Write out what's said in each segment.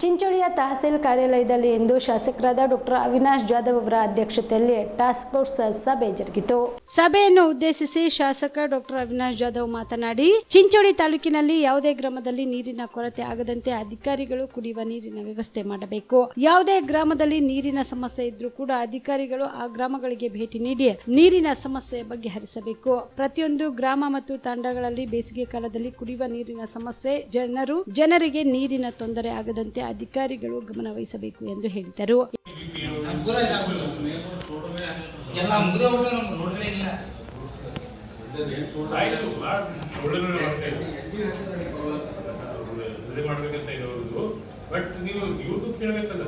ಚಿಂಚೋಳಿಯ ತಹಸೀಲ್ ಕಾರ್ಯಾಲಯದಲ್ಲಿ ಇಂದು ಶಾಸಕರಾದ ಡಾಕ್ಟರ್ ಅವಿನಾಶ್ ಜಾಧವ್ ಅವರ ಅಧ್ಯಕ್ಷತೆಯಲ್ಲಿ ಟಾಸ್ಕ್ ಫೋರ್ಸ್ ಸಭೆ ಜರುಗಿತು. ಸಭೆಯನ್ನು ಉದ್ದೇಶಿಸಿ ಶಾಸಕ ಡಾಕ್ಟರ್ ಅವಿನಾಶ್ ಜಾಧವ್ ಮಾತನಾಡಿ, ಚಿಂಚೋಳಿ ತಾಲೂಕಿನಲ್ಲಿ ಯಾವುದೇ ಗ್ರಾಮದಲ್ಲಿ ನೀರಿನ ಕೊರತೆ ಆಗದಂತೆ ಅಧಿಕಾರಿಗಳು ಕುಡಿಯುವ ನೀರಿನ ವ್ಯವಸ್ಥೆ ಮಾಡಬೇಕು. ಯಾವುದೇ ಗ್ರಾಮದಲ್ಲಿ ನೀರಿನ ಸಮಸ್ಯೆ ಇದ್ರೂ ಕೂಡ ಅಧಿಕಾರಿಗಳು ಆ ಗ್ರಾಮಗಳಿಗೆ ಭೇಟಿ ನೀಡಿ ನೀರಿನ ಸಮಸ್ಯೆ ಬಗೆಹರಿಸಬೇಕು. ಪ್ರತಿಯೊಂದು ಗ್ರಾಮ ಮತ್ತು ತಾಂಡಗಳಲ್ಲಿ ಬೇಸಿಗೆ ಕಾಲದಲ್ಲಿ ಕುಡಿಯುವ ನೀರಿನ ಸಮಸ್ಯೆ ಜನರಿಗೆ ನೀರಿನ ತೊಂದರೆ ಆಗದಂತೆ ಅಧಿಕಾರಿಗಳು ಗಮನ ವಹಿಸಬೇಕು ಎಂದು ಹೇಳಿದರು. ಬಟ್ ನೀವು ಯೂಟ್ಯೂಬ್ ಕೇಳಬೇಕಲ್ಲ,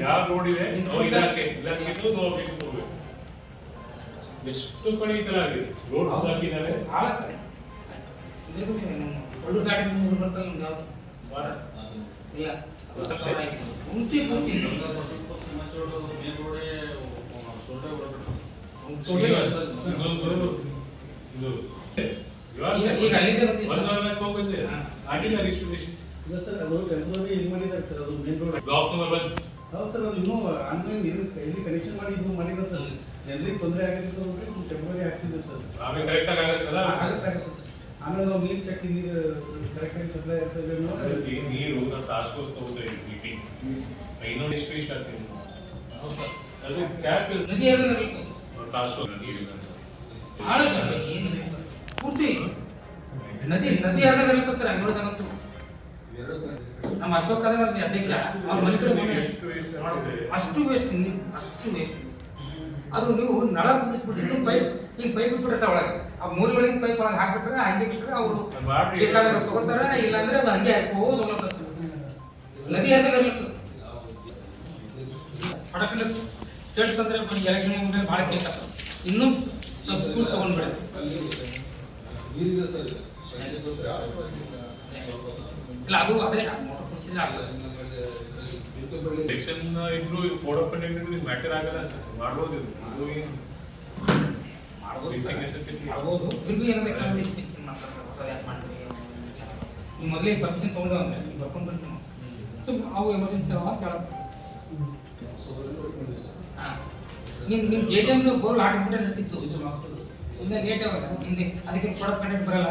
ಯಾರು ನೋಡಿದೆ ಎಷ್ಟು ಕಡೆ ಈ ತರ ಆಗಿದೆ. ರೋಡ್ ಹಾಕಿದ್ದಾರೆ, ಒಳ್ಳು ದಾಟಿ ಬರ್ತದೆ ಇಲ್ಲ ಕನೆಕ್ಷನ್ ಮಾಡಿ ಮಾಡಿಲ್ಲ ಸರ್. ಜನರಿಗೆ ತೊಂದರೆ ಆಗಿರ್ತದೆ, ಟೆಂಪರರಿ ಹಾಕ್ಸಿದ್ರು ಸರ್. ಕರೆಕ್ಟ್ ಆಗುತ್ತೆ. ಆಮೇಲೆ ನಾವು ನೀರು ಚೆಕ್ ನೀರು ಕರೆಕ್ಟಾಗಿ ಸಪ್ಲೈ ಆಗ್ತದೆ. ನೀರು ನಾವು ಟಾಸ್ಕ್ ಫೋರ್ಸ್ ತಗೋದ್ರೆ ಮೀಟಿಂಗ್ ಇನ್ನೊಂದು ಎಷ್ಟು ಇಷ್ಟ ಆಗ್ತೀನಿ ಅದು ಕ್ಯಾಪ್ ನದಿ ಟಾಸ್ಕ್ ಫೋರ್ಸ್ ನೀರು ಪೂರ್ತಿ ನದಿ ನದಿ ಹರಿದಾಗಲಿರ್ತದೆ ಸರ್. ಹಂಗೆ ನೋಡಿದಂತೂ ನಮ್ಮ ಅಶೋಕ್ ಕದರ್ ಅಧ್ಯಕ್ಷ ಅವ್ರ ಮನೆ ಕಡೆ ಅಷ್ಟು ವೇಸ್ಟ್ ನೀರು, ಅಷ್ಟು ವೇಸ್ಟ್. ಅದು ನೀವು ನಳ ಕುದಿಸ್ಬಿಟ್ಟು ಪೈಪ್ ಹಿಂಗೆ ಪೈಪ್ ಇಟ್ಬಿಟ್ಟಿರ್ತಾವೆ ಒಳಗೆ. ಆ ಮೂರುಗಳಿಂದ ಪೈಪ್ ಒಳಗೆ ಹಾಕ್ಬಿಟ್ರೆ ಹಂಗೆ ಇಟ್ಬಿಟ್ರೆ ಅವರು ಬೇಕಾದ್ರೆ ತಗೊಳ್ತಾರೆ, ಇಲ್ಲಾಂದ್ರೆ ಅದು ಹಂಗೆ ಹಾಕೋದು ನದಿ ಹರಿದಾಗಲಿರ್ತದೆ. ಪಡಕಂದ್ರೆ ಕೇಳ್ತಂದ್ರೆ ಎಲೆಕ್ಷನ್ ಮುಂದೆ ಭಾಳ ಕೇಳ್ತಾರೆ. ಇನ್ನೂ ಸ್ವಲ್ಪ ಸ್ಕೂಲ್ ತಗೊಂಡ್ಬಿಡ ಇಲ್ಲ, ಅದು ಅದೇ ಮೋಟರ್ ಕುಡಿಸಿದ್ರೆ ಆಗ್ತದೆ. ಎಲೆಕ್ಷನ್ ಇಬ್ರು ಕೋಡಪ್ಪನ್ ಮ್ಯಾಟರ್ ಆಗಲ್ಲ ಸರ್, ಮಾಡ್ಬೋದು ಮಾಡ್ಬೋದು. ತಿರುಗಿ ಏನಂದ್ರೆ ಕೆಲವೊಂದಿಷ್ಟು ಹೊಸ ಯಾಕೆ ಮಾಡ್ತೀವಿ ಈ ಮೊದಲೇ ಪರ್ಮಿಷನ್ ತೊಗೊಂಡು ಅಂದ್ರೆ ಈಗ ಬರ್ಕೊಂಡು ಬರ್ತೀವಿ ಸೊ ಅವು ಎಮರ್ಜೆನ್ಸಿ ಅವ ಅಂತ ಹೇಳೋದು. ಹಾಂ, ನಿಮ್ಮ ಜೆಜೆಮ್ದು ಬೋರ್ಲ್ ಹಾಕಿಸ್ಬಿಟ್ಟೆ ಇರ್ತಿತ್ತು, ಇನ್ನೂ ಲೇಟ್ ಆಗೋಲ್ಲ ನಿಮ್ದು. ಅದಕ್ಕೆ ಪ್ರಾಡಕ್ಟ್ ಕಂಡಕ್ಟ್ ಬರಲ್ಲ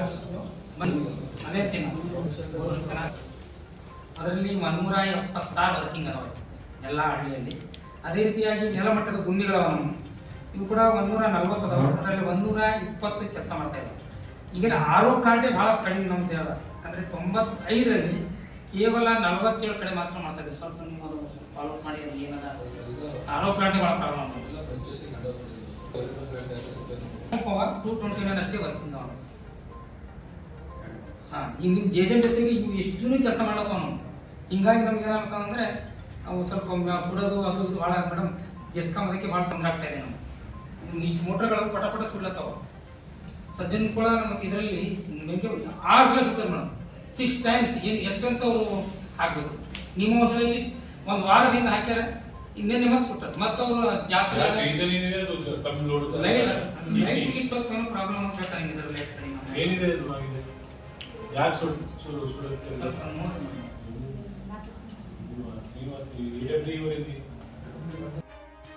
ಬನ್ನಿ, ಅದೇ ತಿನ್ನ ಚೆನ್ನಾಗಿ. ಅದರಲ್ಲಿ 176 ವರ್ಕಿಂಗ್ ಅದಾವೆ ಎಲ್ಲ ಹಳ್ಳಿಯಲ್ಲಿ. ಅದೇ ರೀತಿಯಾಗಿ ನೆಲಮಟ್ಟದ ಗುಂಡಿಗಳವ ನಮ್ಮ ಇವು ಕೂಡ 140 ಅದಾವೆ. ಅದರಲ್ಲಿ 120 ಕೆಲಸ ಮಾಡ್ತಾ ಇದ್ದಾವೆ. ಈಗಿನ ಆರೋ ಕಾರ್ಡೇ ಭಾಳ ಕಡಿಮೆ ನಮ್ದು ಹೇಳ. ಅಂದರೆ 95ರಲ್ಲಿ ಕೇವಲ 47 ಕಡೆ ಮಾತ್ರ ಮಾಡ್ತಾ ಇದ್ದೀವಿ. ಸ್ವಲ್ಪ ನೀವು ಅದು ಫಾಲೋ ಮಾಡಿ ಅದು ಏನದ ಆರೋ ಕಾರ್ಡೇ ಭಾಳ ಪ್ರಾಬ್ಲಮ್. 229 ಅಷ್ಟೇ ವರ್ಕಿಂಗ್ ಅವ. ಹಾಂ, ಈಗ ನಿಮ್ಮ ಜೆಜೆಮ್ ಜೊತೆಗೆ ಇವು ಎಷ್ಟು ಕೆಲಸ ಮಾಡತ್ತವ ನಾವು. ಹಿಂಗಾಗಿ ನಮ್ಗೆ ಏನಾಗ್ತದೆ ಅವು ಸ್ವಲ್ಪ ಸುಡೋದು ಅದು ಭಾಳ ಮೇಡಮ್ ಜೆಸ್ಕಾಮ್ ಅದಕ್ಕೆ ಭಾಳ ತೊಂದರೆ ಆಗ್ತಾ ಇದೆ. ನಮ್ಗೆ ಇಷ್ಟು ಮೋಟ್ರ್ಗಳು ಪಟ ಸುಡ್ಲತ್ತವ. ಸಜ್ಜನ್ ಕೂಡ ನಮಗೆ ಇದರಲ್ಲಿ ನಿಮಗೆ 6 ಸಲ ಸುಡ್ತಾರೆ ಮೇಡಮ್, 6 ಟೈಮ್ಸ್. ಎಷ್ಟಂತ ಅವರು ಹಾಕಬೇಕು. ನಿಮ್ಮ ಹೊಸದಲ್ಲಿ ಒಂದು ವಾರದಿಂದ ಹಾಕ್ಯಾರ, ಇನ್ನೇನು ಮತ್ತೆ ಸುಟ್ಟರು. ಮತ್ತು ಅವರು ಜಾತ್ರೆ ಲೈಟ್ ಸ್ವಲ್ಪ ಏನೋ ಪ್ರಾಬ್ಲಮ್ ಅಂತ ಹೇಳ್ತಾರೆ. ಏನಿದೆ ಯಾಕೆ ಸುಡುತ್ತೆ ಸ್ವಲ್ಪ ನೋಡಿ.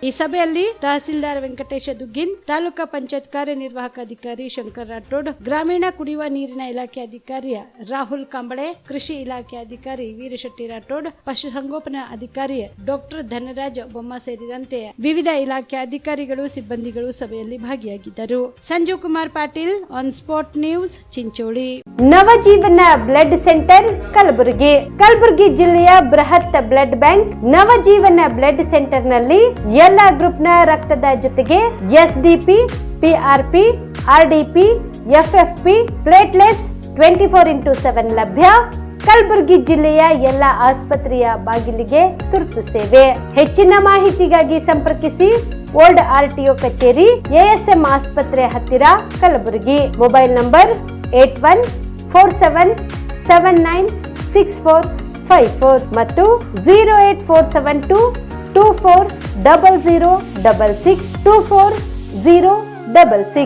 ಈ ಸಭೆಯಲ್ಲಿ ತಹಸೀಲ್ದಾರ್ ವೆಂಕಟೇಶ ದುಗ್ಗಿನ್, ತಾಲೂಕಾ ಪಂಚಾಯತ್ ಕಾರ್ಯನಿರ್ವಾಹಕ ಅಧಿಕಾರಿ ಶಂಕರ್ ರಾಠೋಡ್, ಗ್ರಾಮೀಣ ಕುಡಿಯುವ ನೀರಿನ ಇಲಾಖೆ ಅಧಿಕಾರಿ ರಾಹುಲ್ ಕಾಂಬಳೆ, ಕೃಷಿ ಇಲಾಖೆ ಅಧಿಕಾರಿ ವೀರಶೆಟ್ಟಿ ರಾಠೋಡ್, ಪಶುಸಂಗೋಪನಾ ಅಧಿಕಾರಿ ಡಾಕ್ಟರ್ ಧನರಾಜ್ ಬೊಮ್ಮ ಸೇರಿದಂತೆ ವಿವಿಧ ಇಲಾಖೆ ಅಧಿಕಾರಿಗಳು ಸಿಬ್ಬಂದಿಗಳು ಸಭೆಯಲ್ಲಿ ಭಾಗಿಯಾಗಿದ್ದರು. Sanjeev Kumar Patil, on spot news, Chincholi. Navajeevan blood centre Kalaburagi ಜಿಲ್ಲೆಯ ಬೃಹತ್ blood bank Navajeevan blood centre ನಲ್ಲಿ ಎಲ್ಲಾ ಗ್ರೂಪ್ನ ರಕ್ತದ ಜೊತೆಗೆ ಎಸ್ಡಿಪಿ, ಪಿಆರ್ಪಿ, ಆರ್ಡಿಪಿ, ಎಫ್ಎಫ್ಪಿ, ಪ್ಲೇಟ್ಲೆಸ್ 24x7 ಲಭ್ಯ. ಕಲಬುರಗಿ ಜಿಲ್ಲೆಯ ಎಲ್ಲಾ ಆಸ್ಪತ್ರೆಯ ಬಾಗಿಲಿಗೆ ತುರ್ತು ಸೇವೆ. ಹೆಚ್ಚಿನ ಮಾಹಿತಿಗಾಗಿ ಸಂಪರ್ಕಿಸಿ ಓಲ್ಡ್ ಆರ್ಟಿಒ ಕಚೇರಿ, ಎಎಸ್ಎಂ ಆಸ್ಪತ್ರೆ ಹತ್ತಿರ, ಕಲಬುರಗಿ. ಮೊಬೈಲ್ ನಂಬರ್ 8147979645 ಮತ್ತು 08472240066 240066.